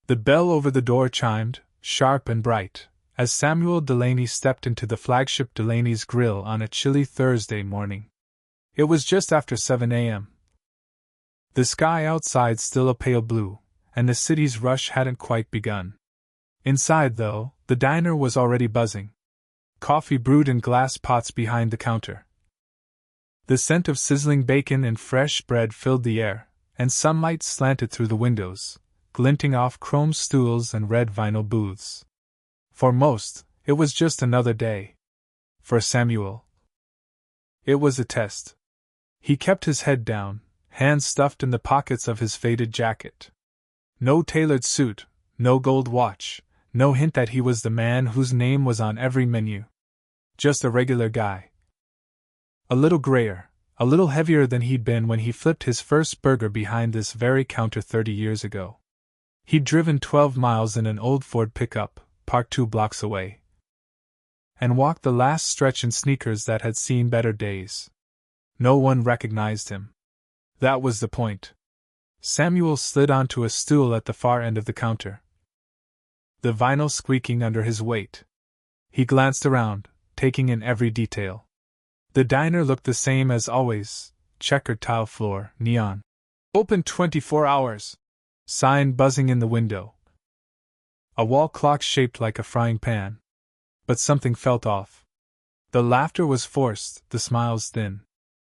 The bell over the door chimed, sharp and bright, as Samuel Delaney stepped into the flagship Delaney's Grill on a chilly Thursday morning. It was just after 7 a.m. The sky outside still a pale blue, and the city's rush hadn't quite begun. Inside, though, the diner was already buzzing. Coffee brewed in glass pots behind the counter. The scent of sizzling bacon and fresh bread filled the air, and sunlight slanted through the windows, glinting off chrome stools and red vinyl booths. For most, it was just another day. For Samuel, it was a test. He kept his head down, hands stuffed in the pockets of his faded jacket. No tailored suit, no gold watch, no hint that he was the man whose name was on every menu. Just a regular guy. A little grayer, a little heavier than he'd been when he flipped his first burger behind this very counter 30 years ago. He'd driven 12 miles in an old Ford pickup, parked 2 blocks away, and walked the last stretch in sneakers that had seen better days. No one recognized him. That was the point. Samuel slid onto a stool at the far end of the counter, the vinyl squeaking under his weight. He glanced around, taking in every detail. The diner looked the same as always, checkered tile floor, neon. Open 24 hours. Sign buzzing in the window. A wall clock shaped like a frying pan. But something felt off. The laughter was forced, the smiles thin.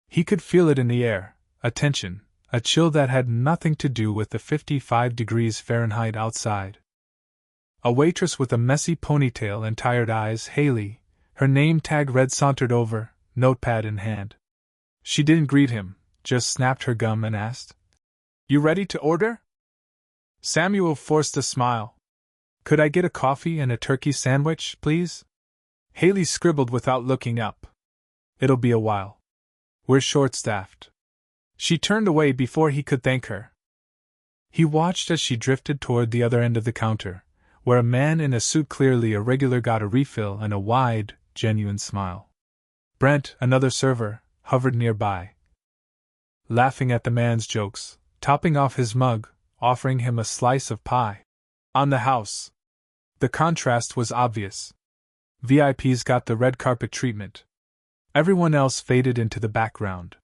He could feel it in the air, a tension, a chill that had nothing to do with the 55 degrees Fahrenheit outside. A waitress with a messy ponytail and tired eyes, Haley, her name tag red, sauntered over, notepad in hand. She didn't greet him, just snapped her gum and asked, "You ready to order?" Samuel forced a smile. "Could I get a coffee and a turkey sandwich, please?" Haley scribbled without looking up. "It'll be a while. We're short-staffed." She turned away before he could thank her. He watched as she drifted toward the other end of the counter, where a man in a suit, clearly a regular, got a refill and a wide, genuine smile. Brent, another server, hovered nearby, laughing at the man's jokes, topping off his mug, offering him a slice of pie. On the house, the contrast was obvious. VIPs got the red carpet treatment. Everyone else faded into the background.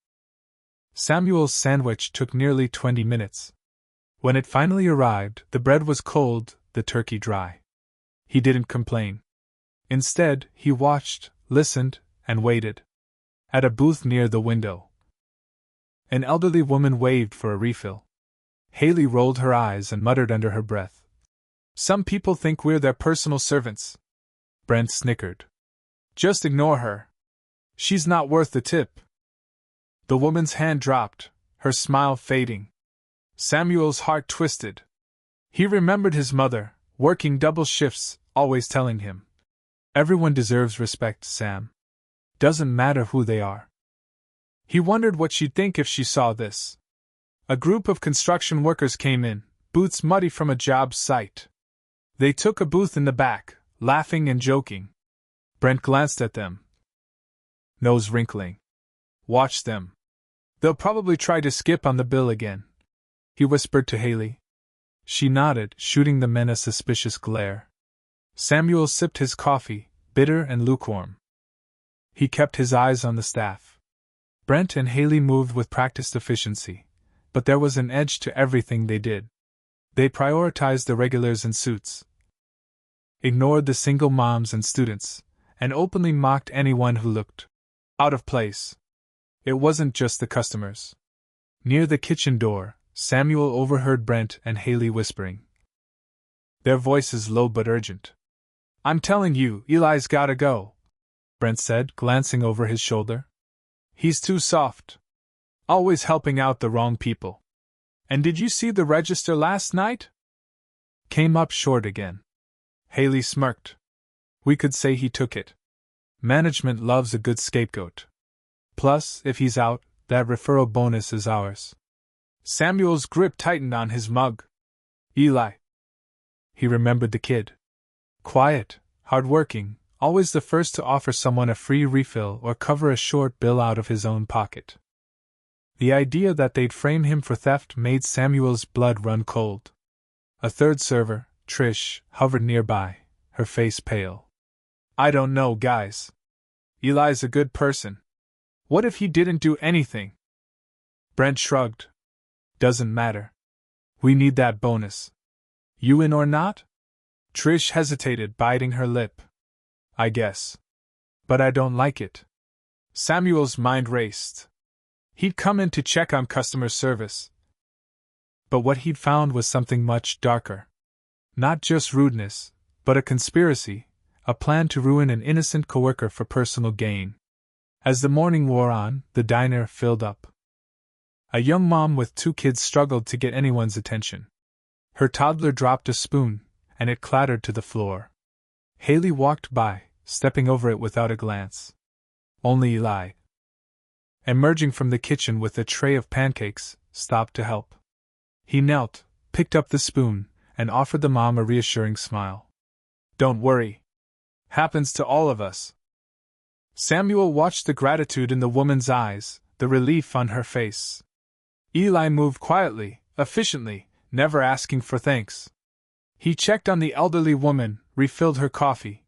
Samuel's sandwich took nearly 20 minutes. When it finally arrived, the bread was cold, the turkey dry. He didn't complain. Instead, he watched, listened, and waited. At a booth near the window, an elderly woman waved for a refill. Haley rolled her eyes and muttered under her breath, "Some people think we're their personal servants." Brent snickered. "Just ignore her. She's not worth the tip." The woman's hand dropped, her smile fading. Samuel's heart twisted. He remembered his mother, working double shifts, always telling him, "Everyone deserves respect, Sam. Doesn't matter who they are." He wondered what she'd think if she saw this. A group of construction workers came in, boots muddy from a job site. They took a booth in the back, laughing and joking. Brent glanced at them, nose wrinkling. "Watch them. They'll probably try to skip on the bill again," he whispered to Haley. She nodded, shooting the men a suspicious glare. Samuel sipped his coffee, bitter and lukewarm. He kept his eyes on the staff. Brent and Haley moved with practiced efficiency, but there was an edge to everything they did. They prioritized the regulars in suits, ignored the single moms and students, and openly mocked anyone who looked out of place. It wasn't just the customers. Near the kitchen door, Samuel overheard Brent and Haley whispering, their voices low but urgent. "I'm telling you, Eli's gotta go," Brent said, glancing over his shoulder. "He's too soft. Always helping out the wrong people. And did you see the register last night? Came up short again." Haley smirked. "We could say he took it. Management loves a good scapegoat. Plus, if he's out, that referral bonus is ours." Samuel's grip tightened on his mug. Eli. He remembered the kid. Quiet, hard-working, always the first to offer someone a free refill or cover a short bill out of his own pocket. The idea that they'd frame him for theft made Samuel's blood run cold. A third server, Trish, hovered nearby, her face pale. I don't know, guys. Eli's a good person. What if he didn't do anything? Brent shrugged. Doesn't matter. We need that bonus. You in or not? Trish hesitated, biting her lip. I guess. But I don't like it. Samuel's mind raced. He'd come in to check on customer service. But what he'd found was something much darker. Not just rudeness, but a conspiracy, a plan to ruin an innocent coworker for personal gain. As the morning wore on, the diner filled up. A young mom with 2 kids struggled to get anyone's attention. Her toddler dropped a spoon, and it clattered to the floor. Haley walked by, stepping over it without a glance. Only Eli, emerging from the kitchen with a tray of pancakes, stopped to help. He knelt, picked up the spoon, and offered the mom a reassuring smile. Don't worry. Happens to all of us. Samuel watched the gratitude in the woman's eyes, the relief on her face. Eli moved quietly, efficiently, never asking for thanks. He checked on the elderly woman, refilled her coffee,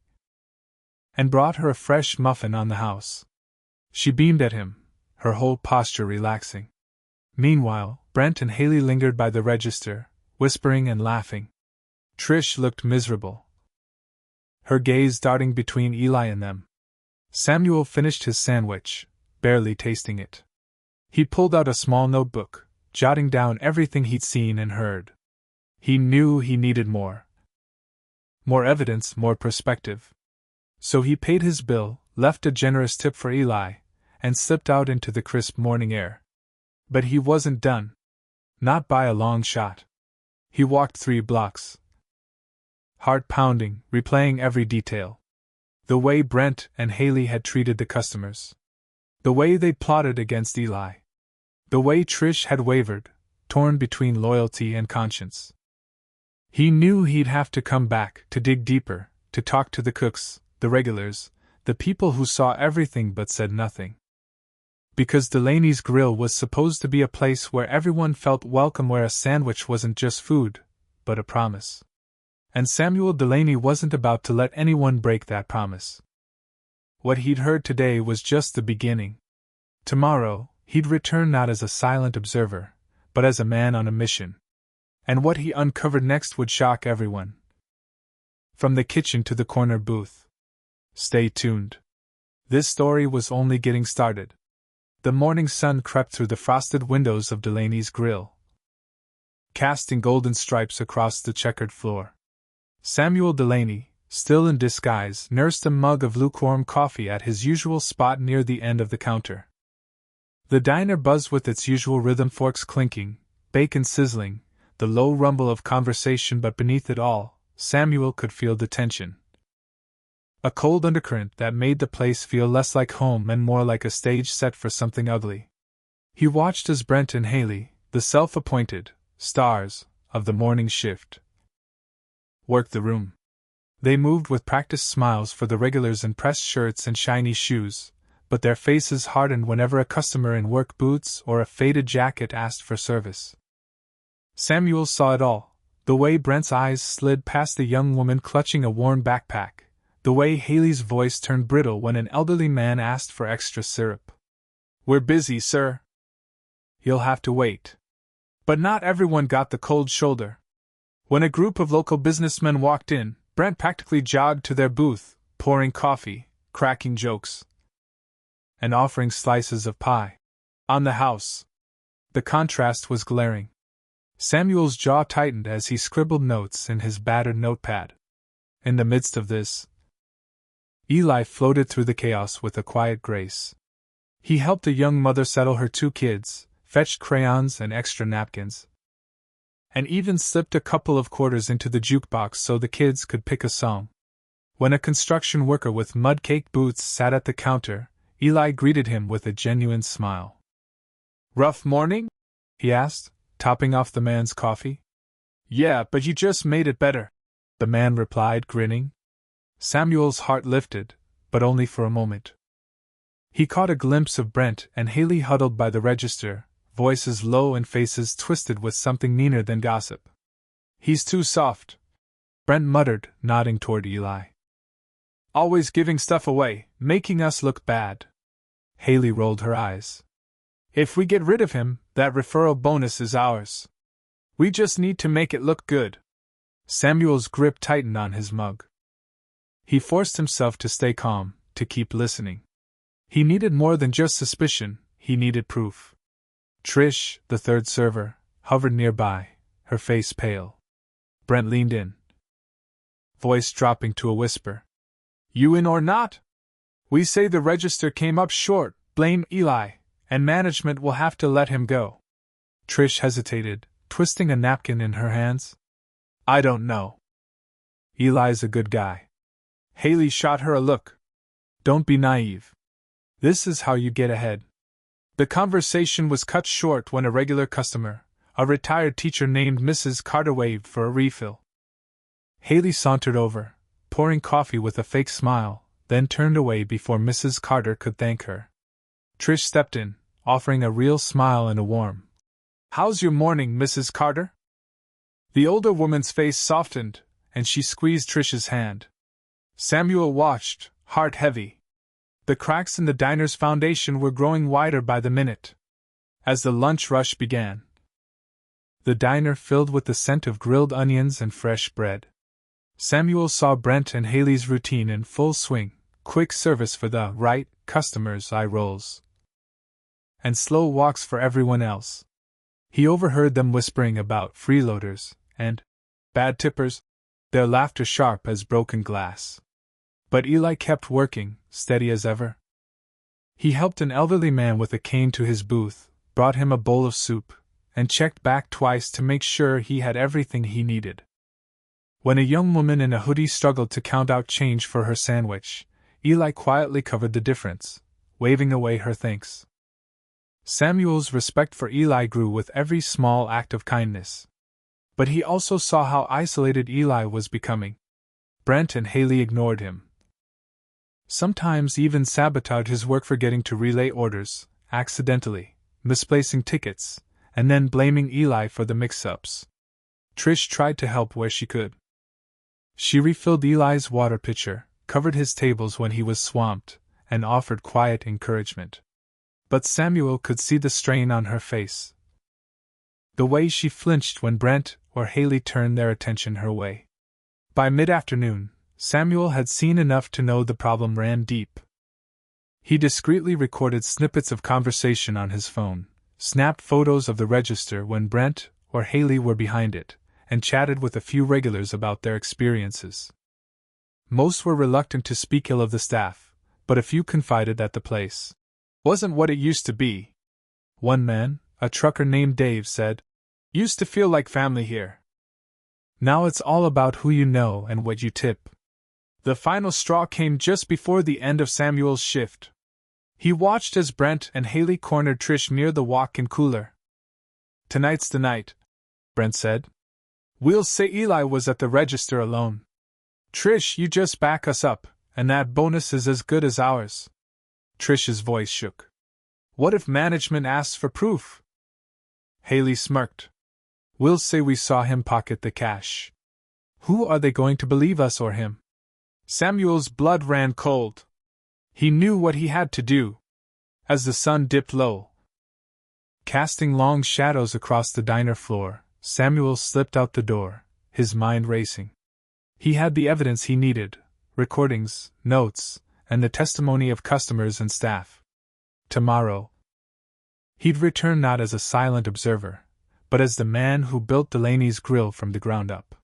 and brought her a fresh muffin on the house. She beamed at him, her whole posture relaxing. Meanwhile, Brent and Haley lingered by the register, whispering and laughing. Trish looked miserable, her gaze darting between Eli and them. Samuel finished his sandwich, barely tasting it. He pulled out a small notebook, jotting down everything he'd seen and heard. He knew he needed more. More evidence, more perspective. So he paid his bill, left a generous tip for Eli, and slipped out into the crisp morning air. But he wasn't done. Not by a long shot. He walked 3 blocks. Heart pounding, replaying every detail. The way Brent and Haley had treated the customers. The way they'd plotted against Eli. The way Trish had wavered, torn between loyalty and conscience. He knew he'd have to come back, to dig deeper, to talk to the cooks, the regulars, the people who saw everything but said nothing. Because Delaney's Grill was supposed to be a place where everyone felt welcome, where a sandwich wasn't just food, but a promise. And Samuel Delaney wasn't about to let anyone break that promise. What he'd heard today was just the beginning. Tomorrow, he'd return not as a silent observer, but as a man on a mission. And what he uncovered next would shock everyone. From the kitchen to the corner booth. Stay tuned. This story was only getting started. The morning sun crept through the frosted windows of Delaney's Grill, casting golden stripes across the checkered floor. Samuel Delaney, still in disguise, nursed a mug of lukewarm coffee at his usual spot near the end of the counter. The diner buzzed with its usual rhythm, forks clinking, bacon sizzling, the low rumble of conversation, but beneath it all, Samuel could feel the tension. A cold undercurrent that made the place feel less like home and more like a stage set for something ugly. He watched as Brent and Haley, the self-appointed stars of the morning shift, worked the room. They moved with practiced smiles for the regulars in pressed shirts and shiny shoes, but their faces hardened whenever a customer in work boots or a faded jacket asked for service. Samuel saw it all, the way Brent's eyes slid past the young woman clutching a worn backpack, the way Haley's voice turned brittle when an elderly man asked for extra syrup. We're busy, sir. You'll have to wait. But not everyone got the cold shoulder. When a group of local businessmen walked in, Brent practically jogged to their booth, pouring coffee, cracking jokes, and offering slices of pie. On the house. The contrast was glaring. Samuel's jaw tightened as he scribbled notes in his battered notepad. In the midst of this, Eli floated through the chaos with a quiet grace. He helped the young mother settle her 2 kids, fetched crayons and extra napkins, and even slipped a couple of quarters into the jukebox so the kids could pick a song. When a construction worker with mud-caked boots sat at the counter, Eli greeted him with a genuine smile. Rough morning? He asked, topping off the man's coffee. Yeah, but you just made it better, the man replied, grinning. Samuel's heart lifted, but only for a moment. He caught a glimpse of Brent and Haley huddled by the register, voices low and faces twisted with something meaner than gossip. He's too soft, Brent muttered, nodding toward Eli. Always giving stuff away, making us look bad. Haley rolled her eyes. If we get rid of him, that referral bonus is ours. We just need to make it look good. Samuel's grip tightened on his mug. He forced himself to stay calm, to keep listening. He needed more than just suspicion, he needed proof. Trish, the third server, hovered nearby, her face pale. Brent leaned in, voice dropping to a whisper. You in or not? We say the register came up short, blame Eli, and management will have to let him go. Trish hesitated, twisting a napkin in her hands. I don't know. Eli's a good guy. Haley shot her a look. Don't be naive. This is how you get ahead. The conversation was cut short when a regular customer, a retired teacher named Mrs. Carter, waved for a refill. Haley sauntered over, pouring coffee with a fake smile, then turned away before Mrs. Carter could thank her. Trish stepped in, offering a real smile and a warm, How's your morning, Mrs. Carter? The older woman's face softened, and she squeezed Trish's hand. Samuel watched, heart heavy. The cracks in the diner's foundation were growing wider by the minute. As the lunch rush began, the diner filled with the scent of grilled onions and fresh bread. Samuel saw Brent and Haley's routine in full swing, quick service for the right customers, eye rolls, and slow walks for everyone else. He overheard them whispering about freeloaders and bad tippers, their laughter sharp as broken glass. But Eli kept working, steady as ever. He helped an elderly man with a cane to his booth, brought him a bowl of soup, and checked back twice to make sure he had everything he needed. When a young woman in a hoodie struggled to count out change for her sandwich, Eli quietly covered the difference, waving away her thanks. Samuel's respect for Eli grew with every small act of kindness. But he also saw how isolated Eli was becoming. Brent and Haley ignored him. Sometimes even sabotaged his work, forgetting to relay orders, accidentally, misplacing tickets, and then blaming Eli for the mix-ups. Trish tried to help where she could. She refilled Eli's water pitcher, covered his tables when he was swamped, and offered quiet encouragement. But Samuel could see the strain on her face. The way she flinched when Brent or Haley turned their attention her way. By mid-afternoon, Samuel had seen enough to know the problem ran deep. He discreetly recorded snippets of conversation on his phone, snapped photos of the register when Brent or Haley were behind it, and chatted with a few regulars about their experiences. Most were reluctant to speak ill of the staff, but a few confided that the place wasn't what it used to be. One man, a trucker named Dave, said, "Used to feel like family here. Now it's all about who you know and what you tip." The final straw came just before the end of Samuel's shift. He watched as Brent and Haley cornered Trish near the walk-in cooler. "Tonight's the night," Brent said. "We'll say Eli was at the register alone. Trish, you just back us up, and that bonus is as good as ours." Trish's voice shook. "What if management asks for proof?" Haley smirked. "We'll say we saw him pocket the cash. Who are they going to believe, us or him?" Samuel's blood ran cold. He knew what he had to do. As the sun dipped low, casting long shadows across the diner floor, Samuel slipped out the door, his mind racing. He had the evidence he needed: recordings, notes, and the testimony of customers and staff. Tomorrow, he'd return not as a silent observer, but as the man who built Delaney's grill from the ground up.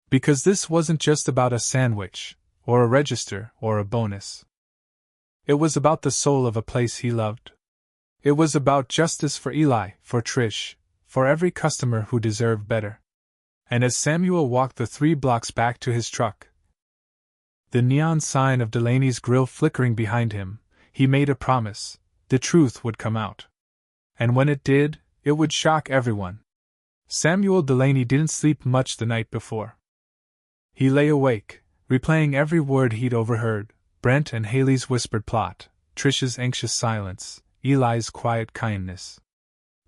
Because this wasn't just about a sandwich, or a register, or a bonus. It was about the soul of a place he loved. It was about justice for Eli, for Trish, for every customer who deserved better. And as Samuel walked the 3 blocks back to his truck, the neon sign of Delaney's grill flickering behind him, he made a promise: the truth would come out. And when it did, it would shock everyone. Samuel Delaney didn't sleep much the night before. He lay awake, replaying every word he'd overheard: Brent and Haley's whispered plot, Trish's anxious silence, Eli's quiet kindness.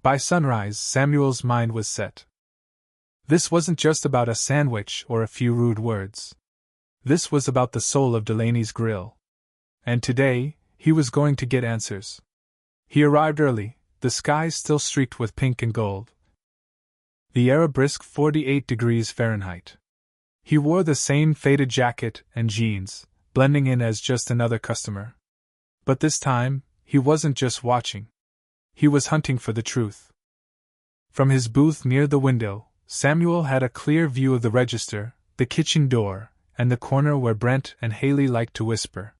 By sunrise, Samuel's mind was set. This wasn't just about a sandwich or a few rude words. This was about the soul of Delaney's grill. And today, he was going to get answers. He arrived early, the skies still streaked with pink and gold. The air a brisk 48 degrees Fahrenheit. He wore the same faded jacket and jeans, blending in as just another customer. But this time, he wasn't just watching. He was hunting for the truth. From his booth near the window, Samuel had a clear view of the register, the kitchen door, and the corner where Brent and Haley liked to whisper.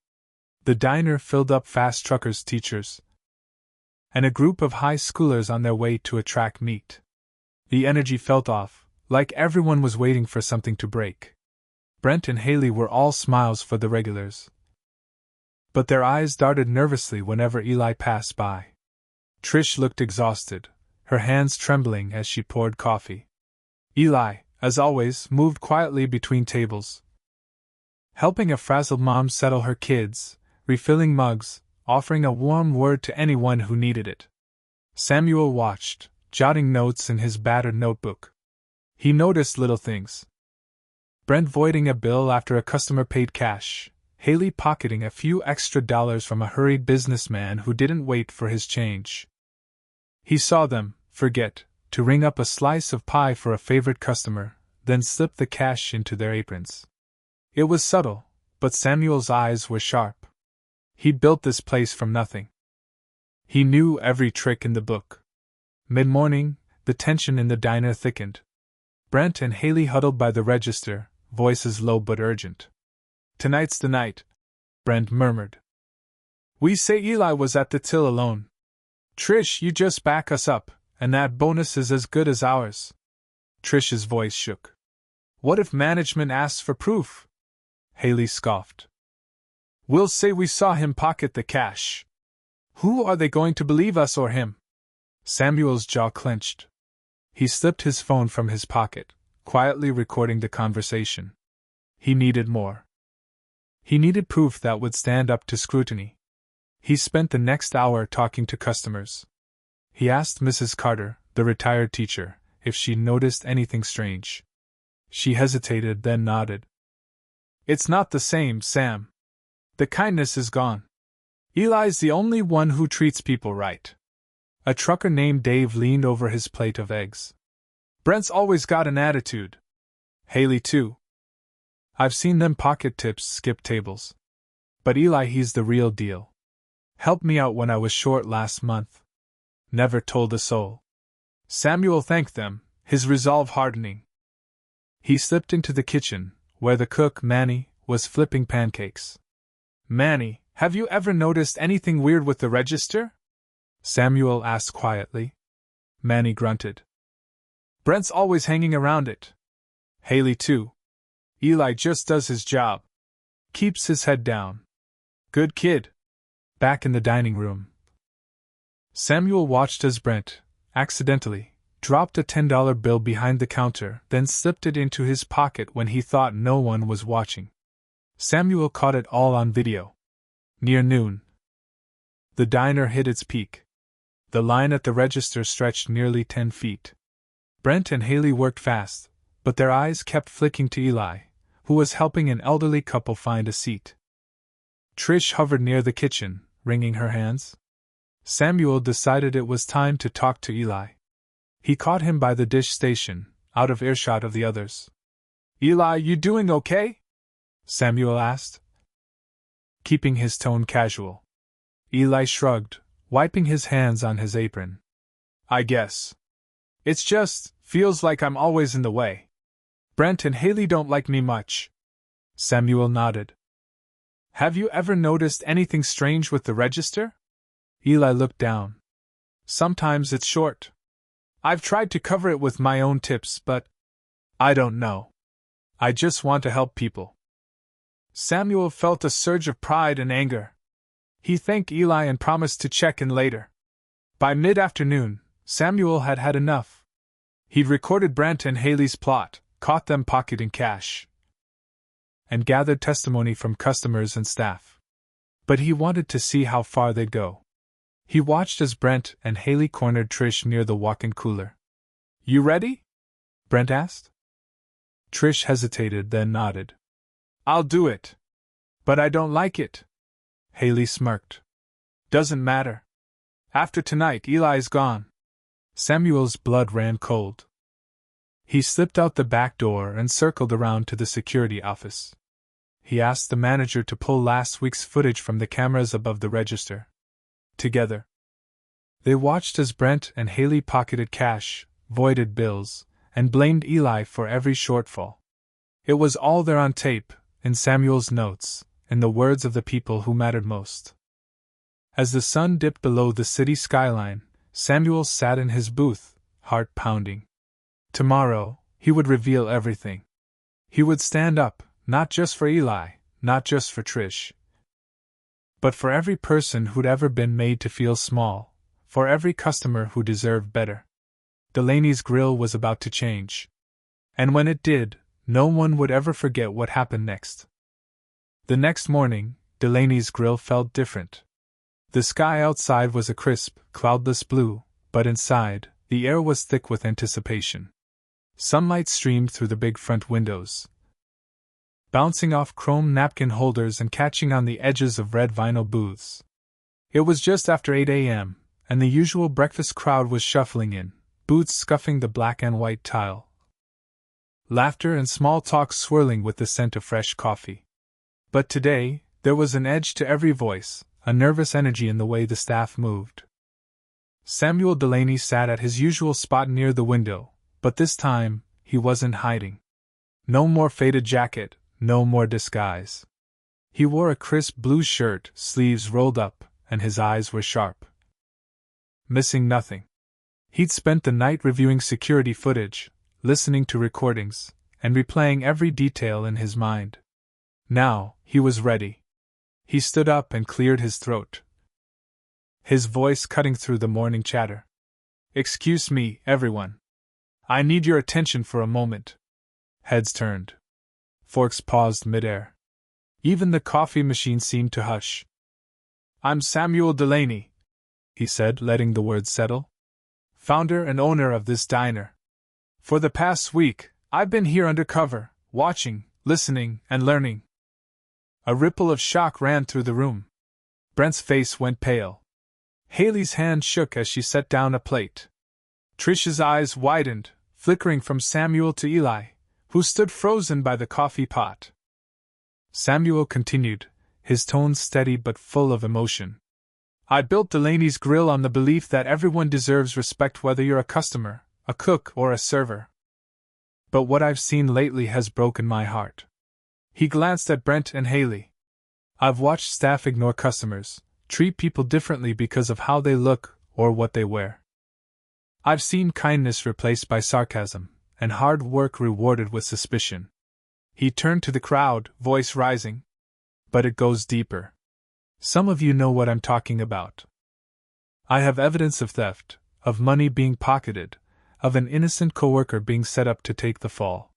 The diner filled up fast truckers, teachers, and a group of high schoolers on their way to a track meet. The energy felt off, like everyone was waiting for something to break. Brent and Haley were all smiles for the regulars, but their eyes darted nervously whenever Eli passed by. Trish looked exhausted, her hands trembling as she poured coffee. Eli, as always, moved quietly between tables, helping a frazzled mom settle her kids, refilling mugs, offering a warm word to anyone who needed it. Samuel watched, jotting notes in his battered notebook. He noticed little things. Brent voiding a bill after a customer paid cash, Haley pocketing a few extra dollars from a hurried businessman who didn't wait for his change. He saw them forget to ring up a slice of pie for a favorite customer, then slip the cash into their aprons. It was subtle, but Samuel's eyes were sharp. He built this place from nothing. He knew every trick in the book. Mid-morning, the tension in the diner thickened. Brent and Haley huddled by the register, voices low but urgent. "Tonight's the night," Brent murmured. "We say Eli was at the till alone. Trish, you just back us up, and that bonus is as good as ours." Trish's voice shook. "What if management asks for proof?" Haley scoffed. "We'll say we saw him pocket the cash. Who are they going to believe, us or him?" Samuel's jaw clenched. He slipped his phone from his pocket, quietly recording the conversation. He needed more. He needed proof that would stand up to scrutiny. He spent the next hour talking to customers. He asked Mrs. Carter, the retired teacher, if she noticed anything strange. She hesitated, then nodded. "It's not the same, Sam. The kindness is gone. Eli's the only one who treats people right." A trucker named Dave leaned over his plate of eggs. "Brent's always got an attitude. Haley too. I've seen them pocket tips skip tables. But Eli, he's the real deal. Helped me out when I was short last month. Never told a soul." Samuel thanked them, his resolve hardening. He slipped into the kitchen, where the cook, Manny, was flipping pancakes. "Manny, have you ever noticed anything weird with the register?" Samuel asked quietly. Manny grunted. "Brent's always hanging around it. Haley too. Eli just does his job. Keeps his head down. Good kid." Back in the dining room, Samuel watched as Brent, accidentally, dropped a $10 bill behind the counter, then slipped it into his pocket when he thought no one was watching. Samuel caught it all on video. Near noon, the diner hit its peak. The line at the register stretched nearly 10 feet. Brent and Haley worked fast, but their eyes kept flicking to Eli, who was helping an elderly couple find a seat. Trish hovered near the kitchen, wringing her hands. Samuel decided it was time to talk to Eli. He caught him by the dish station, out of earshot of the others. "Eli, you doing okay?" Samuel asked, keeping his tone casual. Eli shrugged, wiping his hands on his apron. "I guess. It's just, feels like I'm always in the way. Brent and Haley don't like me much." Samuel nodded. "Have you ever noticed anything strange with the register?" Eli looked down. "Sometimes it's short. I've tried to cover it with my own tips, but I don't know. I just want to help people." Samuel felt a surge of pride and anger. He thanked Eli and promised to check in later. By mid-afternoon, Samuel had had enough. He'd recorded Brent and Haley's plot, caught them pocketing cash, and gathered testimony from customers and staff. But he wanted to see how far they'd go. He watched as Brent and Haley cornered Trish near the walk-in cooler. "You ready?" Brent asked. Trish hesitated, then nodded. I'll do it. But I don't like it. Haley smirked. Doesn't matter. After tonight, Eli's gone. Samuel's blood ran cold. He slipped out the back door and circled around to the security office. He asked the manager to pull last week's footage from the cameras above the register. Together, they watched as Brent and Haley pocketed cash, voided bills, and blamed Eli for every shortfall. It was all there on tape, in Samuel's notes, in the words of the people who mattered most. As the sun dipped below the city skyline, Samuel sat in his booth, heart pounding. Tomorrow, he would reveal everything. He would stand up, not just for Eli, not just for Trish, but for every person who'd ever been made to feel small, for every customer who deserved better. Delaney's grill was about to change. And when it did, no one would ever forget what happened next. The next morning, Delaney's grill felt different. The sky outside was a crisp, cloudless blue, but inside, the air was thick with anticipation. Sunlight streamed through the big front windows, bouncing off chrome napkin holders and catching on the edges of red vinyl booths. It was just after 8 a.m., and the usual breakfast crowd was shuffling in, boots scuffing the black and white tile. Laughter and small talk swirling with the scent of fresh coffee. But today, there was an edge to every voice, a nervous energy in the way the staff moved. Samuel Delaney sat at his usual spot near the window, but this time, he wasn't hiding. No more faded jacket, no more disguise. He wore a crisp blue shirt, sleeves rolled up, and his eyes were sharp. Missing nothing. He'd spent the night reviewing security footage, listening to recordings, and replaying every detail in his mind. Now, he was ready. He stood up and cleared his throat, his voice cutting through the morning chatter. Excuse me, everyone. I need your attention for a moment. Heads turned. Forks paused midair. Even the coffee machine seemed to hush. I'm Samuel Delaney, he said, letting the words settle. Founder and owner of this diner. For the past week, I've been here undercover, watching, listening, and learning. A ripple of shock ran through the room. Brent's face went pale. Haley's hand shook as she set down a plate. Trish's eyes widened, flickering from Samuel to Eli, who stood frozen by the coffee pot. Samuel continued, his tone steady but full of emotion. I built Delaney's Grill on the belief that everyone deserves respect, whether you're a customer, a cook, or a server. But what I've seen lately has broken my heart. He glanced at Brent and Haley. I've watched staff ignore customers, treat people differently because of how they look or what they wear. I've seen kindness replaced by sarcasm, and hard work rewarded with suspicion. He turned to the crowd, voice rising. But it goes deeper. Some of you know what I'm talking about. I have evidence of theft, of money being pocketed, of an innocent coworker being set up to take the fall.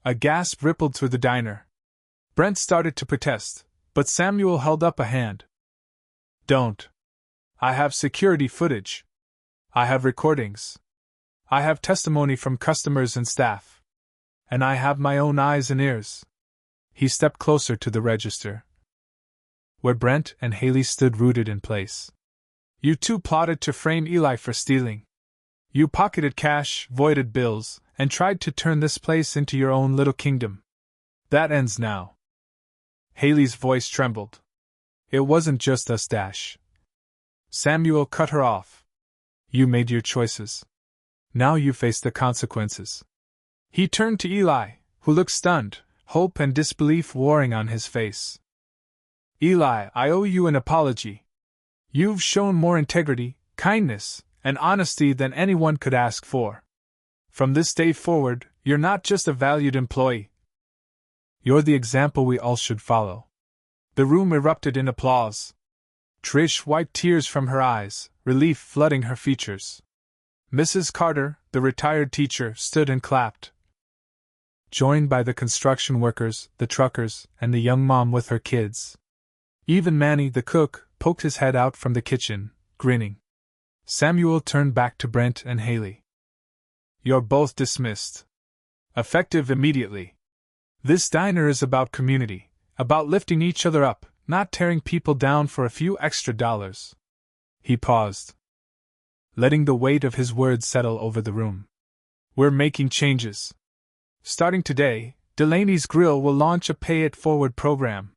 A gasp rippled through the diner. Brent started to protest, but Samuel held up a hand. Don't. I have security footage. I have recordings. I have testimony from customers and staff. And I have my own eyes and ears. He stepped closer to the register, where Brent and Haley stood rooted in place. You two plotted to frame Eli for stealing. You pocketed cash, voided bills, and tried to turn this place into your own little kingdom. That ends now. Haley's voice trembled. It wasn't just us, Dash. Samuel cut her off. You made your choices. Now you face the consequences. He turned to Eli, who looked stunned, hope and disbelief warring on his face. Eli, I owe you an apology. You've shown more integrity, kindness, and honesty than anyone could ask for. From this day forward, you're not just a valued employee. You're the example we all should follow. The room erupted in applause. Trish wiped tears from her eyes, relief flooding her features. Mrs. Carter, the retired teacher, stood and clapped, joined by the construction workers, the truckers, and the young mom with her kids. Even Manny, the cook, poked his head out from the kitchen, grinning. Samuel turned back to Brent and Haley. You're both dismissed. Effective immediately. This diner is about community, about lifting each other up, not tearing people down for a few extra dollars. He paused, letting the weight of his words settle over the room. We're making changes. Starting today, Delaney's Grill will launch a Pay It Forward program.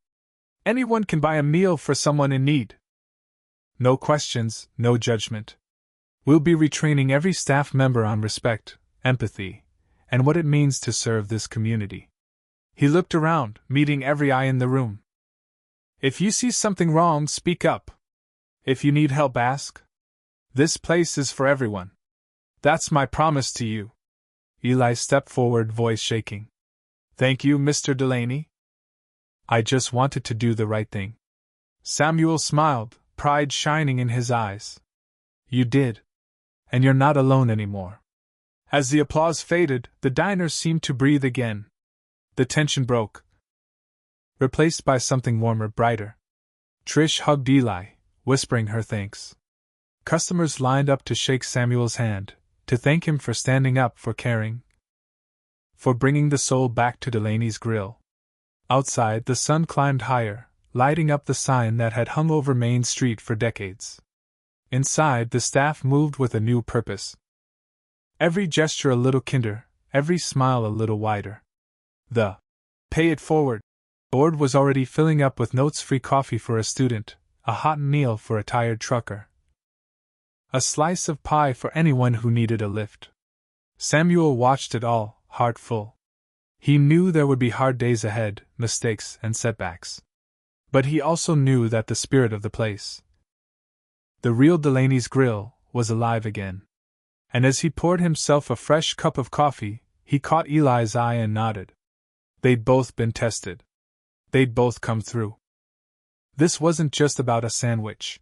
Anyone can buy a meal for someone in need. No questions, no judgment. We'll be retraining every staff member on respect, empathy, and what it means to serve this community. He looked around, meeting every eye in the room. If you see something wrong, speak up. If you need help, ask. This place is for everyone. That's my promise to you. Eli stepped forward, voice shaking. Thank you, Mr. Delaney. I just wanted to do the right thing. Samuel smiled, pride shining in his eyes. You did. And you're not alone anymore. As the applause faded, the diner seemed to breathe again. The tension broke, replaced by something warmer, brighter. Trish hugged Eli, whispering her thanks. Customers lined up to shake Samuel's hand, to thank him for standing up, for caring, for bringing the soul back to Delaney's Grill. Outside, the sun climbed higher, lighting up the sign that had hung over Main Street for decades. Inside, the staff moved with a new purpose. Every gesture a little kinder, every smile a little wider. The Pay It Forward board was already filling up with notes: free coffee for a student, a hot meal for a tired trucker, a slice of pie for anyone who needed a lift. Samuel watched it all, heart full. He knew there would be hard days ahead, mistakes and setbacks. But he also knew that the spirit of the place, the real Delaney's Grill, was alive again. And as he poured himself a fresh cup of coffee, he caught Eli's eye and nodded. They'd both been tested. They'd both come through. This wasn't just about a sandwich.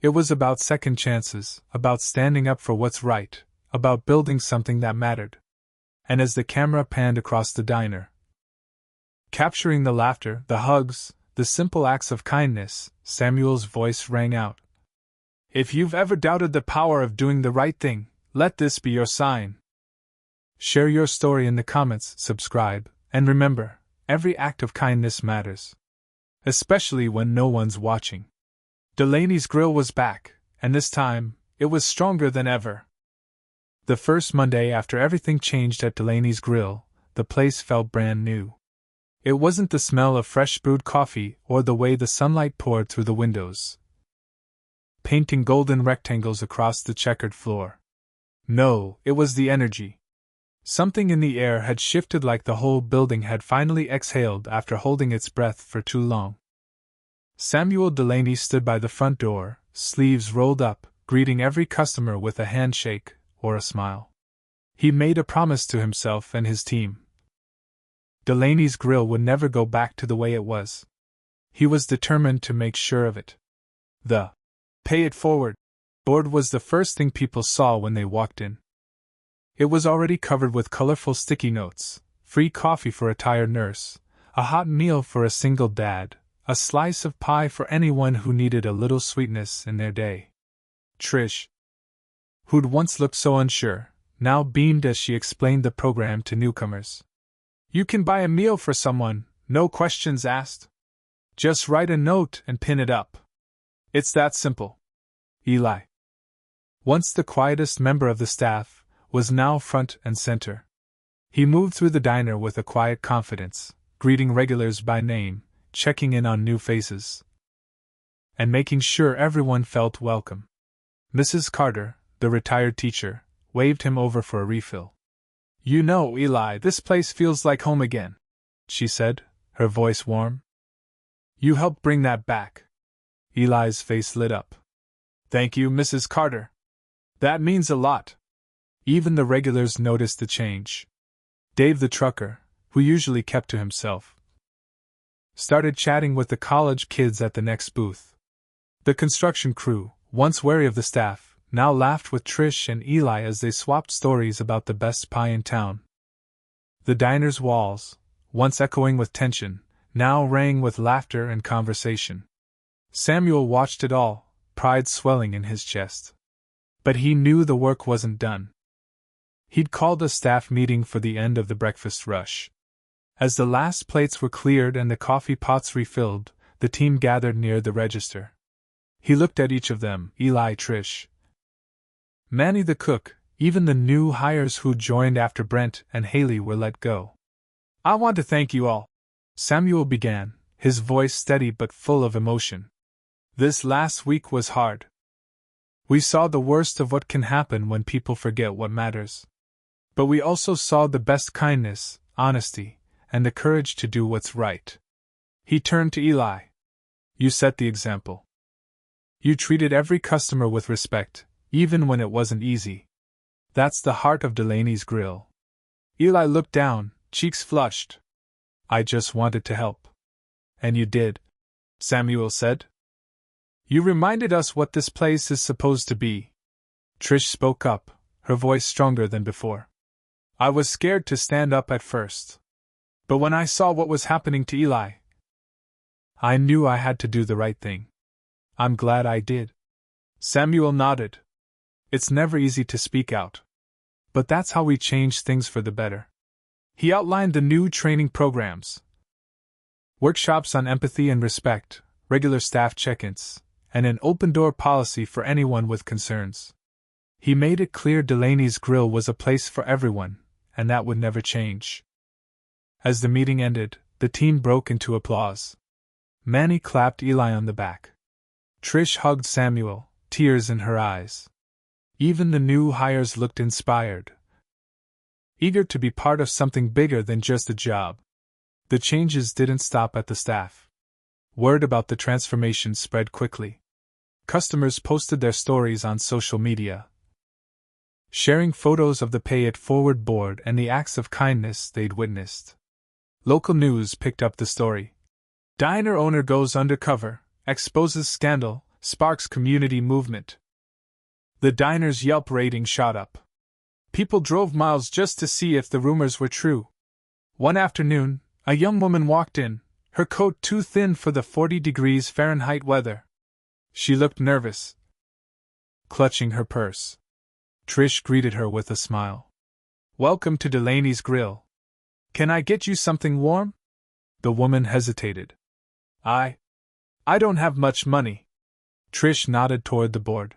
It was about second chances, about standing up for what's right, about building something that mattered. And as the camera panned across the diner, capturing the laughter, the hugs, the simple acts of kindness, Samuel's voice rang out. If you've ever doubted the power of doing the right thing, let this be your sign. Share your story in the comments, subscribe, and remember, every act of kindness matters. Especially when no one's watching. Delaney's Grill was back, and this time, it was stronger than ever. The first Monday after everything changed at Delaney's Grill, the place felt brand new. It wasn't the smell of fresh brewed coffee or the way the sunlight poured through the windows, painting golden rectangles across the checkered floor. No, it was the energy. Something in the air had shifted, like the whole building had finally exhaled after holding its breath for too long. Samuel Delaney stood by the front door, sleeves rolled up, greeting every customer with a handshake or a smile. He made a promise to himself and his team. Delaney's Grill would never go back to the way it was. He was determined to make sure of it. The Pay It Forward board was the first thing people saw when they walked in. It was already covered with colorful sticky notes: free coffee for a tired nurse, a hot meal for a single dad, a slice of pie for anyone who needed a little sweetness in their day. Trish, who'd once looked so unsure, now beamed as she explained the program to newcomers. You can buy a meal for someone, no questions asked. Just write a note and pin it up. It's that simple. Eli, once the quietest member of the staff, was now front and center. He moved through the diner with a quiet confidence, greeting regulars by name, checking in on new faces, and making sure everyone felt welcome. Mrs. Carter, the retired teacher, waved him over for a refill. You know, Eli, this place feels like home again, she said, her voice warm. You helped bring that back. Eli's face lit up. Thank you, Mrs. Carter. That means a lot. Even the regulars noticed the change. Dave the trucker, who usually kept to himself, started chatting with the college kids at the next booth. The construction crew, once wary of the staff, now laughed with Trish and Eli as they swapped stories about the best pie in town. The diner's walls, once echoing with tension, now rang with laughter and conversation. Samuel watched it all, pride swelling in his chest. But he knew the work wasn't done. He'd called a staff meeting for the end of the breakfast rush. As the last plates were cleared and the coffee pots refilled, the team gathered near the register. He looked at each of them, Eli, Trish, Manny the cook, even the new hires who joined after Brent and Haley were let go. "I want to thank you all," Samuel began, his voice steady but full of emotion. "This last week was hard. We saw the worst of what can happen when people forget what matters. But we also saw the best kindness, honesty, and the courage to do what's right." He turned to Eli. "You set the example. You treated every customer with respect, even when it wasn't easy. That's the heart of Delaney's Grill." Eli looked down, cheeks flushed. "I just wanted to help." "And you did," Samuel said. "You reminded us what this place is supposed to be." Trish spoke up, her voice stronger than before. "I was scared to stand up at first. But when I saw what was happening to Eli, I knew I had to do the right thing. I'm glad I did." Samuel nodded. "It's never easy to speak out. But that's how we change things for the better." He outlined the new training programs: workshops on empathy and respect, regular staff check-ins, and an open-door policy for anyone with concerns. He made it clear Delaney's Grill was a place for everyone, and that would never change. As the meeting ended, the team broke into applause. Manny clapped Eli on the back. Trish hugged Samuel, tears in her eyes. Even the new hires looked inspired, eager to be part of something bigger than just a job. The changes didn't stop at the staff. Word about the transformation spread quickly. Customers posted their stories on social media, sharing photos of the Pay It Forward board and the acts of kindness they'd witnessed. Local news picked up the story. Diner owner goes undercover, exposes scandal, sparks community movement. The diner's Yelp rating shot up. People drove miles just to see if the rumors were true. One afternoon, a young woman walked in, her coat too thin for the 40 degrees Fahrenheit weather. She looked nervous, clutching her purse. Trish greeted her with a smile. "Welcome to Delaney's Grill. Can I get you something warm?" The woman hesitated. I don't have much money." Trish nodded toward the board.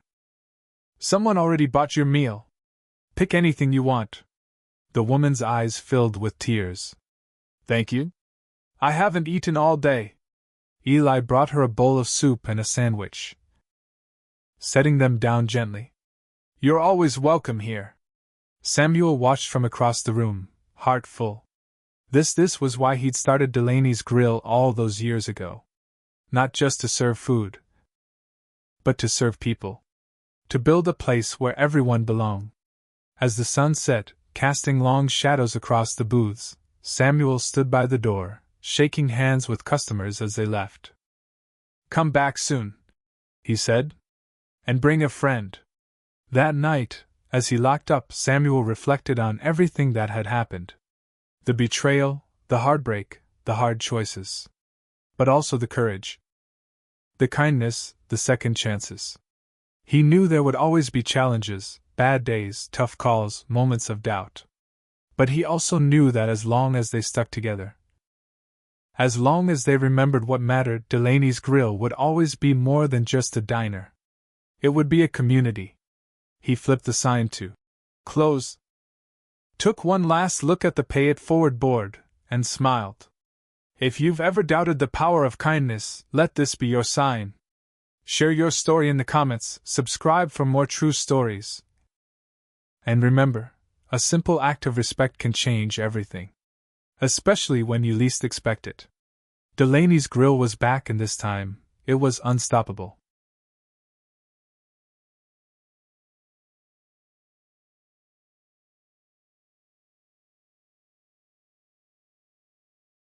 "Someone already bought your meal. Pick anything you want." The woman's eyes filled with tears. "Thank you. I haven't eaten all day." Eli brought her a bowl of soup and a sandwich, setting them down gently. "You're always welcome here." Samuel watched from across the room, heart full. This was why he'd started Delaney's Grill all those years ago. Not just to serve food, but to serve people. To build a place where everyone belonged. As the sun set, casting long shadows across the booths, Samuel stood by the door, shaking hands with customers as they left. "Come back soon," he said. "And bring a friend." That night, as he locked up, Samuel reflected on everything that had happened. The betrayal, the heartbreak, the hard choices. But also the courage. The kindness, the second chances. He knew there would always be challenges, bad days, tough calls, moments of doubt. But he also knew that as long as they stuck together, as long as they remembered what mattered, Delaney's Grill would always be more than just a diner. It would be a community. He flipped the sign to close, took one last look at the Pay It Forward board, and smiled. If you've ever doubted the power of kindness, let this be your sign. Share your story in the comments, subscribe for more true stories. And remember, a simple act of respect can change everything. Especially when you least expect it. Delaney's Grill was back, and this time, it was unstoppable.